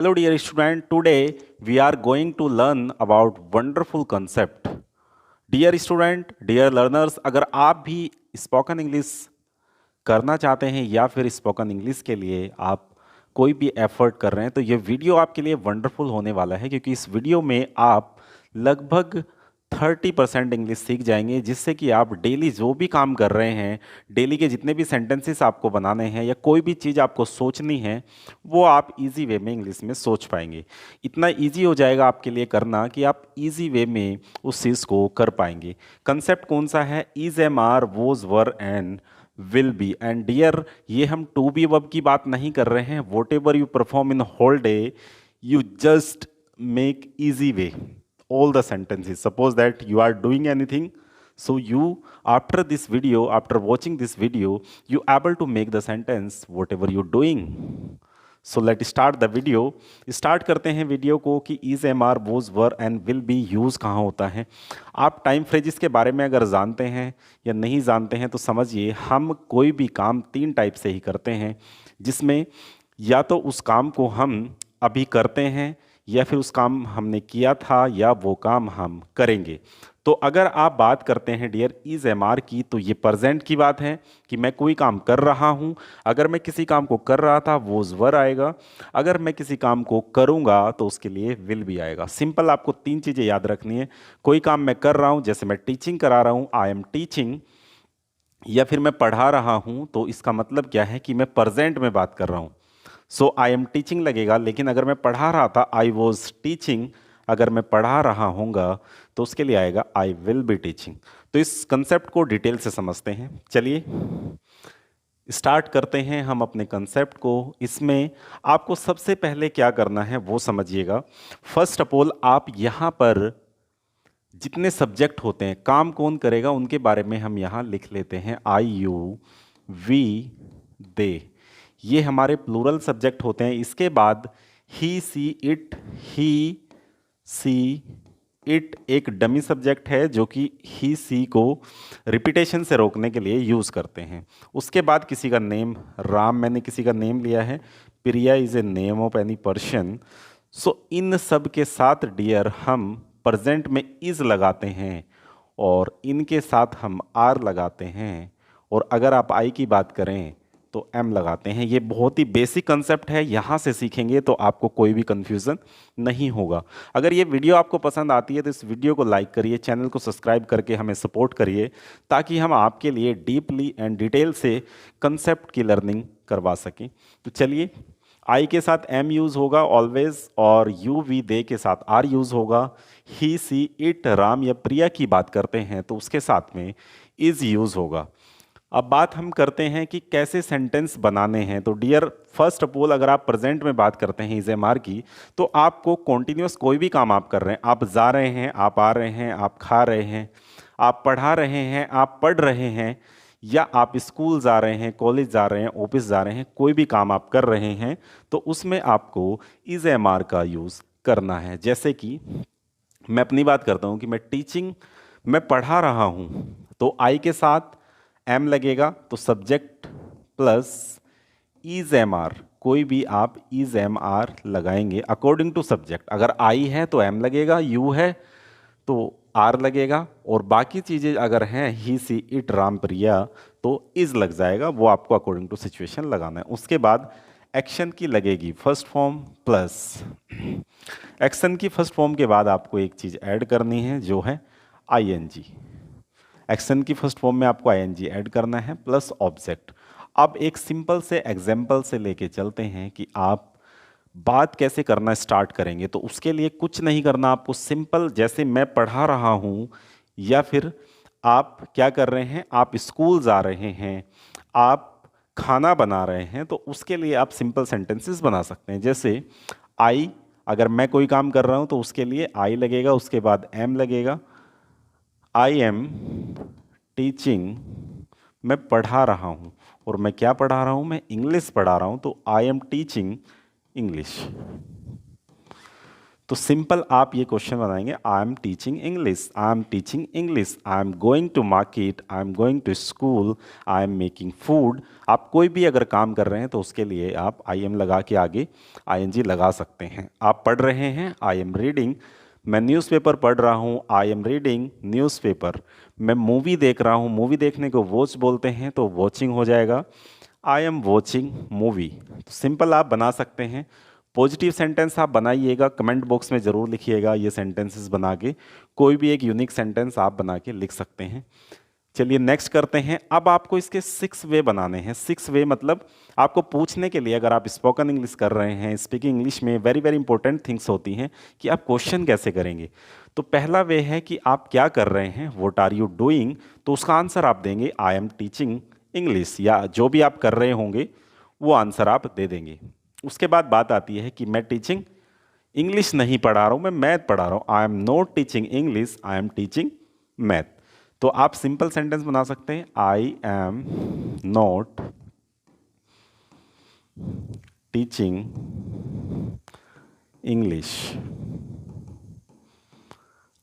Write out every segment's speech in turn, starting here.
Hello dear student, today we are going to learn about wonderful concept. Dear student, dear learners, अगर आप भी spoken English करना चाहते हैं या फिर स्पोकन इंग्लिश के लिए आप कोई भी एफर्ट कर रहे हैं तो ये वीडियो आपके लिए वंडरफुल होने वाला है क्योंकि इस वीडियो में आप लगभग 30% इंग्लिश सीख जाएंगे जिससे कि आप डेली जो भी काम कर रहे हैं, डेली के जितने भी सेंटेंसेस आपको बनाने हैं या कोई भी चीज़ आपको सोचनी है वो आप इजी वे में इंग्लिश में सोच पाएंगे। इतना इजी हो जाएगा आपके लिए करना कि आप इजी वे में उस चीज़ को कर पाएंगे। कंसेप्ट कौन सा है? Is, am, are, was, were and will be. And dear, ये हम टू बी वर्ब की बात नहीं कर रहे हैं। Whatever you perform in whole day, you just make easy way all the sentences. Suppose that you are doing anything, so you after this video, after watching this video, you able to make the sentence whatever you doing. So let's start the video. Start करते हैं video को कि is, am, are, was, were and will be use कहाँ होता है। आप time phrases के बारे में अगर जानते हैं या नहीं जानते हैं तो समझिए, हम कोई भी काम तीन टाइप से ही करते हैं, जिसमें या तो उस काम को हम अभी करते हैं या फिर उस काम हमने किया था या वो काम हम करेंगे। तो अगर आप बात करते हैं डियर इज, एम, आर की, तो ये प्रेजेंट की बात है कि मैं कोई काम कर रहा हूँ। अगर मैं किसी काम को कर रहा था वो वर आएगा। अगर मैं किसी काम को करूँगा तो उसके लिए विल भी आएगा। सिंपल, आपको तीन चीज़ें याद रखनी है। कोई काम मैं कर रहा हूँ, जैसे मैं टीचिंग करा रहा हूँ, आई एम टीचिंग, या फिर मैं पढ़ा रहा हूँ, तो इसका मतलब क्या है कि मैं प्रेजेंट में बात कर रहा हूँ। सो आई एम टीचिंग लगेगा। लेकिन अगर मैं पढ़ा रहा था, आई वॉज टीचिंग, अगर मैं पढ़ा रहा हूँगा तो उसके लिए आएगा आई विल बी टीचिंग। तो इस कंसेप्ट को डिटेल से समझते हैं। चलिए स्टार्ट करते हैं हम अपने कंसेप्ट को। इसमें आपको सबसे पहले क्या करना है वो समझिएगा। फर्स्ट ऑफ ऑल, आप यहाँ पर जितने सब्जेक्ट होते हैं, काम कौन करेगा, उनके बारे में हम यहाँ लिख लेते हैं। आई, यू, वी, दे, ये हमारे प्लूरल सब्जेक्ट होते हैं। इसके बाद ही, सी, इट, ही, सी, इट एक डमी सब्जेक्ट है जो कि ही, सी को रिपीटेशन से रोकने के लिए यूज़ करते हैं। उसके बाद किसी का नेम, राम मैंने किसी का नेम लिया है, Priya is a name of any person. So इन सब के साथ डियर हम प्रेजेंट में इज़ लगाते हैं और इनके साथ हम आर लगाते हैं, और अगर आप आई की बात करें तो एम लगाते हैं। ये बहुत ही बेसिक कंसेप्ट है, यहाँ से सीखेंगे तो आपको कोई भी कंफ्यूजन नहीं होगा। अगर ये वीडियो आपको पसंद आती है तो इस वीडियो को लाइक करिए, चैनल को सब्सक्राइब करके हमें सपोर्ट करिए, ताकि हम आपके लिए डीपली एंड डिटेल से कंसेप्ट की लर्निंग करवा सकें। तो चलिए, आई के साथ एम यूज़ होगा ऑलवेज, और यू, वी, दे के साथ आर यूज़ होगा। ही, सी, इट, राम या प्रिया की बात करते हैं तो उसके साथ में इज़ यूज़ होगा। अब बात हम करते हैं कि कैसे सेंटेंस बनाने हैं। तो डियर, फर्स्ट ऑफ ऑल, अगर आप प्रेजेंट में बात करते हैं इज, एम, आर की, तो आपको कॉन्टिन्यूस कोई भी काम आप कर रहे हैं, आप जा रहे हैं, आप आ रहे हैं, आप खा रहे हैं, आप पढ़ा रहे हैं, आप पढ़ रहे हैं, या आप स्कूल जा रहे हैं, कॉलेज जा रहे हैं, ऑफिस जा रहे हैं, कोई भी काम आप कर रहे हैं तो उसमें आपको इज, एम, आर का यूज़ करना है। जैसे कि मैं अपनी बात करता हूँ कि मैं टीचिंग, मैं पढ़ा रहा हूँ, तो आई के साथ एम लगेगा, तो subject plus is, am, are, कोई भी आप इज, एम, आर लगाएंगे अकॉर्डिंग टू सब्जेक्ट। अगर आई है तो एम लगेगा, यू है तो आर लगेगा, और बाकी चीज़ें अगर हैं ही, सी, इट, राम, प्रिया, तो इज लग जाएगा। वो आपको अकॉर्डिंग टू सिचुएशन लगाना है। उसके बाद एक्शन की लगेगी फर्स्ट फॉर्म प्लस, एक्शन की फर्स्ट फॉर्म के बाद आपको एक चीज़ ऐड करनी है जो है आई एन जी। एक्शन की फर्स्ट फॉर्म में आपको आई एन जी ऐड करना है प्लस ऑब्जेक्ट। अब एक सिंपल से एग्जाम्पल से लेके चलते हैं कि आप बात कैसे करना स्टार्ट करेंगे। तो उसके लिए कुछ नहीं करना आपको, सिंपल, जैसे मैं पढ़ा रहा हूँ या फिर आप क्या कर रहे हैं, आप स्कूल जा रहे हैं, आप खाना बना रहे हैं, तो उसके लिए आप सिंपल सेंटेंसेस बना सकते हैं। जैसे आई, अगर मैं कोई काम कर रहा हूँ तो उसके लिए आई लगेगा, उसके बाद एम लगेगा। आई एम टीचिंग, मैं पढ़ा रहा हूँ, और मैं क्या पढ़ा रहा हूँ, मैं इंग्लिश पढ़ा रहा हूँ, तो आई एम टीचिंग इंग्लिश। तो सिंपल आप ये क्वेश्चन बनाएंगे, I am teaching English, I am teaching English, I am going to market, I am going to school, I am making food. आप कोई भी अगर काम कर रहे हैं तो उसके लिए आप आई एम लगा के आगे आईएनजी लगा सकते हैं। आप पढ़ रहे हैं, आई एम रीडिंग, मैं न्यूज़पेपर पढ़ रहा हूँ, आई एम रीडिंग न्यूज़पेपर। मैं मूवी देख रहा हूँ, मूवी देखने को वॉच बोलते हैं तो वॉचिंग हो जाएगा, आई एम वॉचिंग मूवी। तो सिंपल आप बना सकते हैं। पॉजिटिव सेंटेंस आप बनाइएगा, कमेंट बॉक्स में ज़रूर लिखिएगा ये सेंटेंसेस बना के, कोई भी एक यूनिक सेंटेंस आप बना के लिख सकते हैं। चलिए नेक्स्ट करते हैं। अब आपको इसके 6 वे बनाने हैं। 6 वे मतलब आपको पूछने के लिए, अगर आप स्पोकन इंग्लिश कर रहे हैं, स्पीकिंग इंग्लिश में वेरी वेरी इंपॉर्टेंट थिंग्स होती हैं कि आप क्वेश्चन कैसे करेंगे। तो पहला वे है कि आप क्या कर रहे हैं, व्हाट आर यू डूइंग। तो उसका आंसर आप देंगे आई एम टीचिंग इंग्लिश, या जो भी आप कर रहे होंगे वो आंसर आप दे देंगे। उसके बाद बात आती है कि मैं टीचिंग इंग्लिश नहीं पढ़ा रहा हूँ, मैं मैथ पढ़ा रहा हूँ, I am not teaching English, I am teaching math. तो आप सिंपल सेंटेंस बना सकते हैं, I am not teaching English,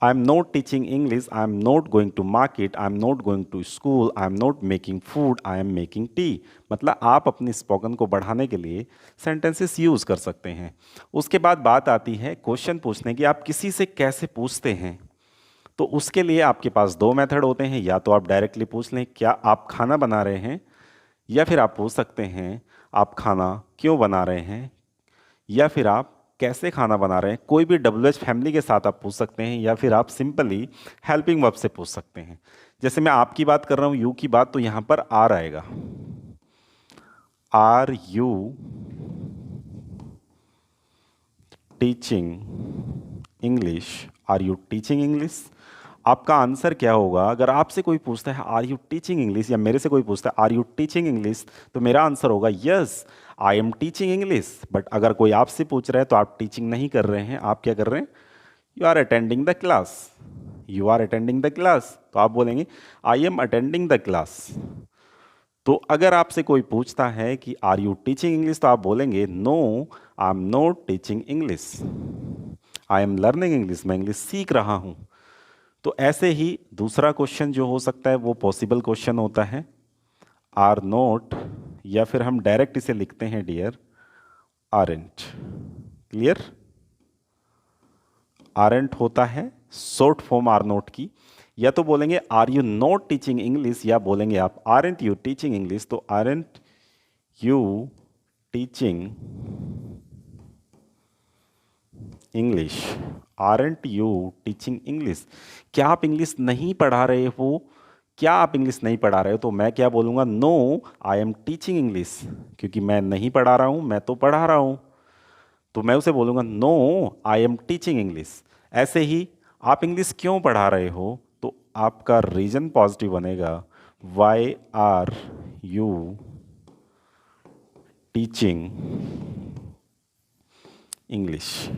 I am not teaching English, I am not going to market, I am not going to school, I am not making food, I am making tea. मतलब आप अपनी spoken को बढ़ाने के लिए sentences use कर सकते हैं। उसके बाद बात आती है क्वेश्चन पूछने की, आप किसी से कैसे पूछते हैं। तो उसके लिए आपके पास 2 मेथड होते हैं, या तो आप डायरेक्टली पूछ लें क्या आप खाना बना रहे हैं, या फिर आप पूछ सकते हैं आप खाना क्यों बना रहे हैं, या फिर आप कैसे खाना बना रहे हैं। कोई भी WH फैमिली के साथ आप पूछ सकते हैं, या फिर आप सिंपली हेल्पिंग वर्ब से पूछ सकते हैं। जैसे मैं आपकी बात कर रहा हूँ, यू की बात, तो यहाँ पर आर आएगा, are you teaching English, are you teaching English. आपका आंसर क्या होगा, अगर आपसे कोई पूछता है आर यू टीचिंग इंग्लिश, या मेरे से कोई पूछता है आर यू टीचिंग इंग्लिश, तो मेरा आंसर होगा yes I am teaching English. But अगर कोई आपसे पूछ रहा है तो आप टीचिंग नहीं कर रहे हैं, आप क्या कर रहे हैं, you are attending the class, you are attending the class. तो आप बोलेंगे I am attending the class. तो अगर आपसे कोई पूछता है कि आर यू टीचिंग इंग्लिश, तो आप बोलेंगे no I am not teaching English, I am learning English, मैं इंग्लिश सीख रहा हूँ। तो ऐसे ही दूसरा क्वेश्चन जो हो सकता है वो पॉसिबल क्वेश्चन होता है, आर नोट, या फिर हम डायरेक्ट इसे लिखते हैं डियर आरेंट। क्लियर, आरेंट होता है शॉर्ट फॉर्म आर नोट की। या तो बोलेंगे are you not teaching English, या बोलेंगे आप आरेंट यू टीचिंग इंग्लिश। तो aren't you teaching English, aren't you teaching English. क्या आप इंग्लिश नहीं पढ़ा रहे हो, क्या आप इंग्लिश नहीं पढ़ा रहे हो। तो मैं क्या बोलूँगा, no I am teaching English, क्योंकि मैं नहीं पढ़ा रहा हूँ, मैं तो पढ़ा रहा हूँ। तो मैं उसे बोलूँगा no I am teaching English. ऐसे ही आप इंग्लिश क्यों पढ़ा रहे हो, तो आपका रीजन पॉजिटिव बनेगा, why are you teaching English,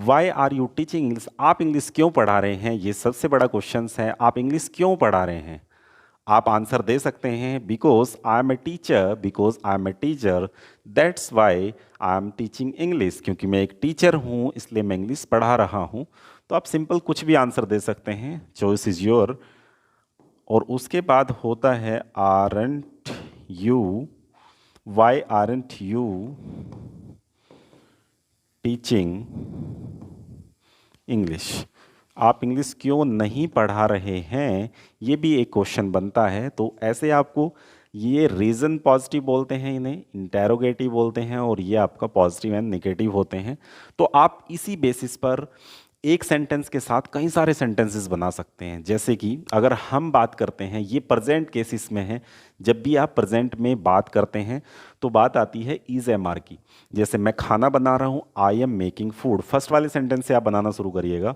why are you teaching English. आप इंग्लिश क्यों पढ़ा रहे हैं, ये सबसे बड़ा क्वेश्चन है, आप इंग्लिश क्यों पढ़ा रहे हैं। आप आंसर दे सकते हैं because I am a teacher, because I am a teacher, that's why I am teaching English, क्योंकि मैं एक टीचर हूँ इसलिए मैं इंग्लिश पढ़ा रहा हूँ। तो आप सिंपल कुछ भी आंसर दे सकते हैं, चॉइस इज योर। और उसके बाद होता है aren't you, why aren't you teaching English. आप इंग्लिश क्यों नहीं पढ़ा रहे हैं, ये भी एक क्वेश्चन बनता है। तो ऐसे आपको ये रीज़न पॉजिटिव बोलते हैं, इन्हें इंटेरोगेटिव बोलते हैं, और ये आपका पॉजिटिव एंड नेगेटिव होते हैं। तो आप इसी बेसिस पर एक सेंटेंस के साथ कई सारे सेंटेंसेस बना सकते हैं। जैसे कि अगर हम बात करते हैं, ये प्रेजेंट केसेस में है, जब भी आप प्रेजेंट में बात करते हैं तो बात आती है इज एम आर की। जैसे मैं खाना बना रहा हूँ, I am making food, first वाले सेंटेंस से आप बनाना शुरू करिएगा।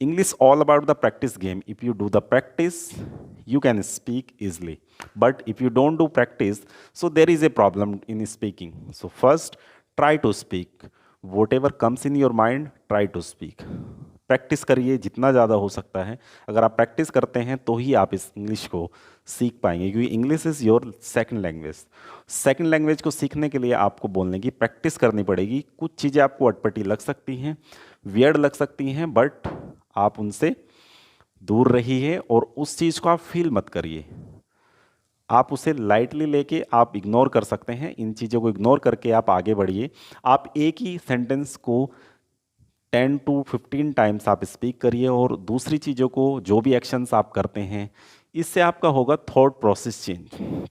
English all about the practice game, if you do the practice you can speak easily, but if you don't do practice, so there is a problem in speaking. So first try to speak, whatever comes in your mind, try to speak. Practice करिए जितना ज़्यादा हो सकता है। अगर आप practice करते हैं तो ही आप इस इंग्लिश को सीख पाएंगे, क्योंकि English is your second language. Second language को सीखने के लिए आपको बोलने की प्रैक्टिस करनी पड़ेगी। कुछ चीज़ें आपको अटपटी लग सकती हैं, वियर्ड लग सकती हैं, बट आप उनसे दूर रहिए और उस चीज़ को आप फील मत करिए। आप उसे लाइटली लेके आप इग्नोर कर सकते हैं। इन चीज़ों को इग्नोर करके आप आगे बढ़िए। आप एक ही सेंटेंस को 10 to 15 टाइम्स आप स्पीक करिए, और दूसरी चीज़ों को जो भी एक्शंस आप करते हैं, इससे आपका होगा thought process change.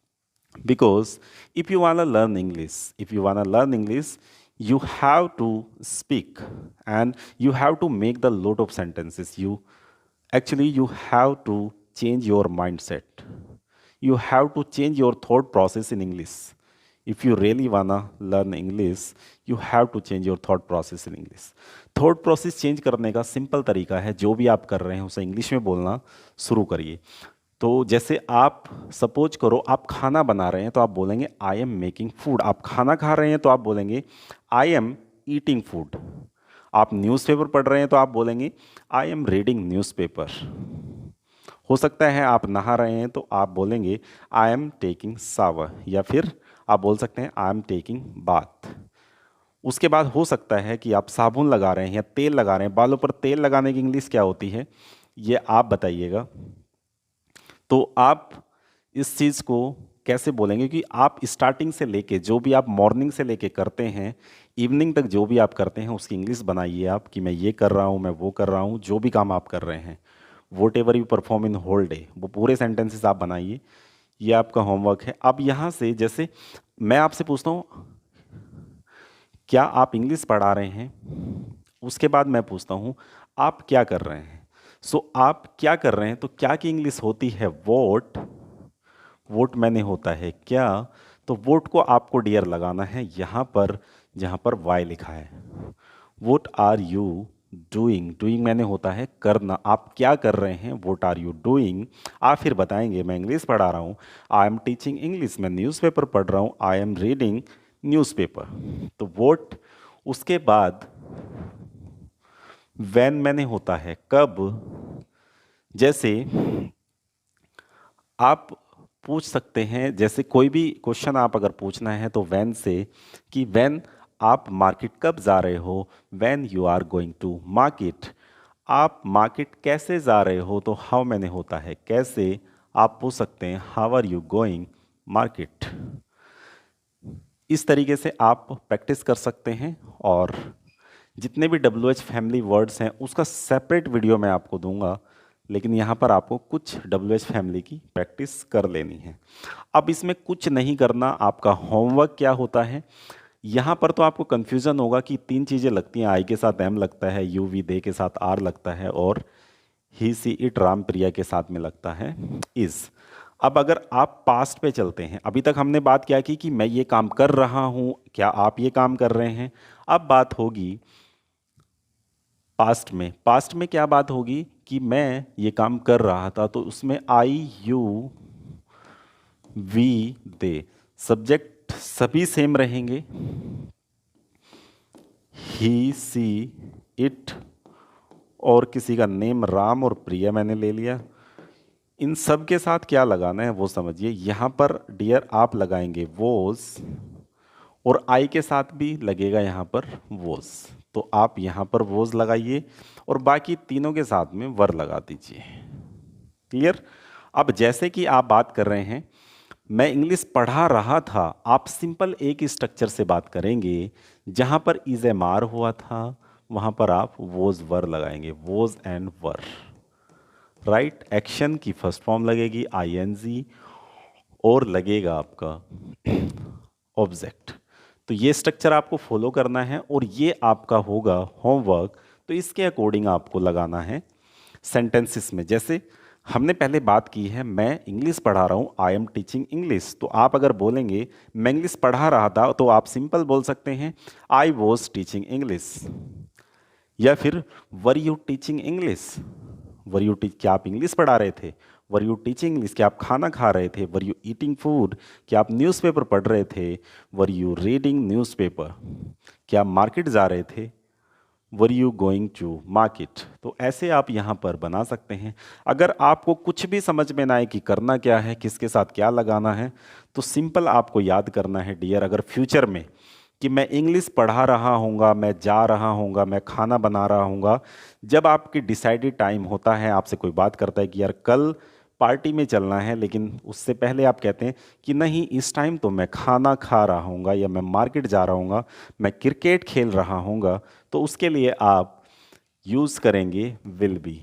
Because if you want learn English, if you want learn English, you have to speak and you have to make the lot of sentences. You have to change your mindset. You have to change your thought process in English. If you really wanna learn English, you have to change your thought process in English. Thought process change करने का simple तरीका है, जो भी आप कर रहे हैं उसे इंग्लिश में बोलना शुरू करिए। तो जैसे आप सपोज करो आप खाना बना रहे हैं तो आप बोलेंगे आई एम मेकिंग फूड। आप खाना खा रहे हैं तो आप बोलेंगे आई एम ईटिंग फूड। आप न्यूज़पेपर पढ़ रहे हैं तो आप बोलेंगे आई एम रीडिंग न्यूज़पेपर। हो सकता है आप नहा रहे हैं तो आप बोलेंगे आई एम टेकिंग शावर, या फिर आप बोल सकते हैं आई एम टेकिंग बाथ। उसके बाद हो सकता है कि आप साबुन लगा रहे हैं या तेल लगा रहे हैं। बालों पर तेल लगाने की इंग्लिश क्या होती है, ये आप बताइएगा। तो आप इस चीज़ को कैसे बोलेंगे कि आप स्टार्टिंग से लेके जो भी आप मॉर्निंग से लेके करते हैं, इवनिंग तक जो भी आप करते हैं उसकी इंग्लिश बनाइए आप, कि मैं ये कर रहा हूँ, मैं वो कर रहा हूँ, जो भी काम आप कर रहे हैं, whatever you perform in whole day, वो पूरे सेंटेंसेस आप बनाइए। ये आपका होमवर्क है। अब यहाँ से जैसे मैं आपसे पूछता हूँ क्या आप इंग्लिश पढ़ा रहे हैं, उसके बाद मैं पूछता हूँ आप क्या कर रहे हैं। सो आप क्या कर रहे हैं तो क्या की इंग्लिश होती है वोट। वोट मैंने होता है क्या, तो वोट को आपको डियर लगाना है यहाँ पर जहाँ पर वाई लिखा है। What are you doing, doing मैंने होता है करना। आप क्या कर रहे हैं, वोट आर यू डूइंग। आप फिर बताएंगे मैं इंग्लिश पढ़ा रहा हूँ, आई एम टीचिंग इंग्लिश। मैं न्यूज़पेपर पढ़ रहा हूँ, आई एम रीडिंग न्यूज़पेपर। तो वोट, उसके बाद व्हेन मैंने होता है कब। जैसे आप पूछ सकते हैं, जैसे कोई भी क्वेश्चन आप अगर पूछना है तो व्हेन से, कि व्हेन आप मार्केट कब जा रहे हो, when you are going to market. आप मार्केट कैसे जा रहे हो तो हाउ मैंने होता है कैसे। आप पूछ सकते हैं how are you going market. इस तरीके से आप प्रैक्टिस कर सकते हैं। और जितने भी WH फैमिली वर्ड्स हैं उसका सेपरेट वीडियो मैं आपको दूंगा, लेकिन यहाँ पर आपको कुछ WH फैमिली की प्रैक्टिस कर लेनी है। अब इसमें कुछ नहीं करना, आपका होमवर्क क्या होता है। यहाँ पर तो आपको कन्फ्यूज़न होगा कि 3 चीज़ें लगती हैं, आई के साथ एम लगता है, यू वी दे के साथ आर लगता है, और ही सी इट राम प्रिया के साथ में लगता है इज़। अब अगर आप पास्ट पे चलते हैं, अभी तक हमने बात क्या की कि मैं ये काम कर रहा हूँ, क्या आप ये काम कर रहे हैं। अब बात होगी पास्ट में। पास्ट में क्या बात होगी कि मैं ये काम कर रहा था, तो उसमें आई यू वी दे, सब्जेक्ट सभी सेम रहेंगे। ही सी इट, और किसी का नेम राम और प्रिया मैंने ले लिया। इन सब के साथ क्या लगाना है वो समझिए। यहाँ पर डियर आप लगाएंगे वोज, और आई के साथ भी लगेगा यहाँ पर वोज। तो आप यहाँ पर वोज लगाइए और बाकी तीनों के साथ में वर लगा दीजिए। क्लियर। अब जैसे कि आप बात कर रहे हैं मैं इंग्लिश पढ़ा रहा था, आप सिंपल एक ही स्ट्रक्चर से बात करेंगे। जहाँ पर इज एम आर हुआ था वहाँ पर आप वोज वर लगाएंगे, was and were. Right. Action की फर्स्ट फॉर्म लगेगी ING, और लगेगा आपका ऑब्जेक्ट। तो ये स्ट्रक्चर आपको फॉलो करना है और ये आपका होगा होमवर्क। तो इसके अकॉर्डिंग आपको लगाना है सेंटेंसेस में। जैसे हमने पहले बात की है मैं इंग्लिश पढ़ा रहा हूँ, आई एम टीचिंग इंग्लिश। तो आप अगर बोलेंगे मैं इंग्लिश पढ़ा रहा था, तो आप सिंपल बोल सकते हैं आई वॉज टीचिंग इंग्लिश। या फिर were you teaching English, were you teach, क्या आप इंग्लिश पढ़ा रहे थे। वर यू टीचिंग इंग्लिश, क्या आप खाना खा रहे थे। वर यू ईटिंग फूड, क्या आप न्यूज़पेपर पढ़ रहे थे। वर यू रीडिंग न्यूज़पेपर, क्या आप मार्केट जा रहे थे। Were you going to market. तो ऐसे आप यहाँ पर बना सकते हैं। अगर आपको कुछ भी समझ में ना आए कि करना क्या है, किसके साथ क्या लगाना है, तो सिंपल आपको याद करना है डियर, अगर फ्यूचर में कि मैं इंग्लिश पढ़ा रहा हूँगा, मैं जा रहा हूँगा, मैं खाना बना रहा हूँगा, जब आपकी डिसाइडेड टाइम होता है, आपसे कोई बात करता है कि यार कल पार्टी में चलना है, लेकिन उससे पहले आप कहते हैं कि नहीं इस टाइम तो मैं खाना खा रहा हूँगा, या मैं मार्केट जा रहा हूँगा, मैं क्रिकेट खेल रहा हूँगा, तो उसके लिए आप यूज़ करेंगे विल बी।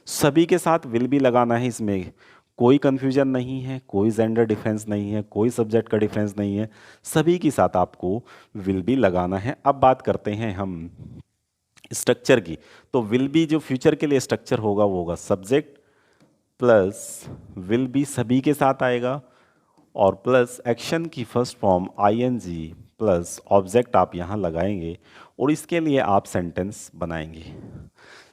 सभी के साथ विल बी लगाना है, इसमें कोई कन्फ्यूजन नहीं है, कोई जेंडर डिफरेंस नहीं है, कोई सब्जेक्ट का डिफरेंस नहीं है, सभी के साथ आपको विल बी लगाना है। अब बात करते हैं हम स्ट्रक्चर की। तो विल बी जो फ्यूचर के लिए स्ट्रक्चर होगा वो होगा सब्जेक्ट प्लस विल बी सभी के साथ आएगा, और प्लस एक्शन की first form ING plus object आप यहाँ लगाएंगे, और इसके लिए आप सेंटेंस बनाएंगे।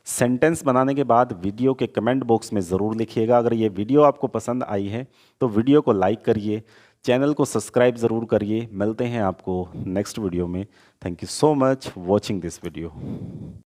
सेंटेंस बनाने के बाद वीडियो के कमेंट बॉक्स में ज़रूर लिखिएगा। अगर ये वीडियो आपको पसंद आई है तो वीडियो को लाइक करिए, चैनल को सब्सक्राइब ज़रूर करिए। मिलते हैं आपको नेक्स्ट वीडियो में। Thank you so much watching this video.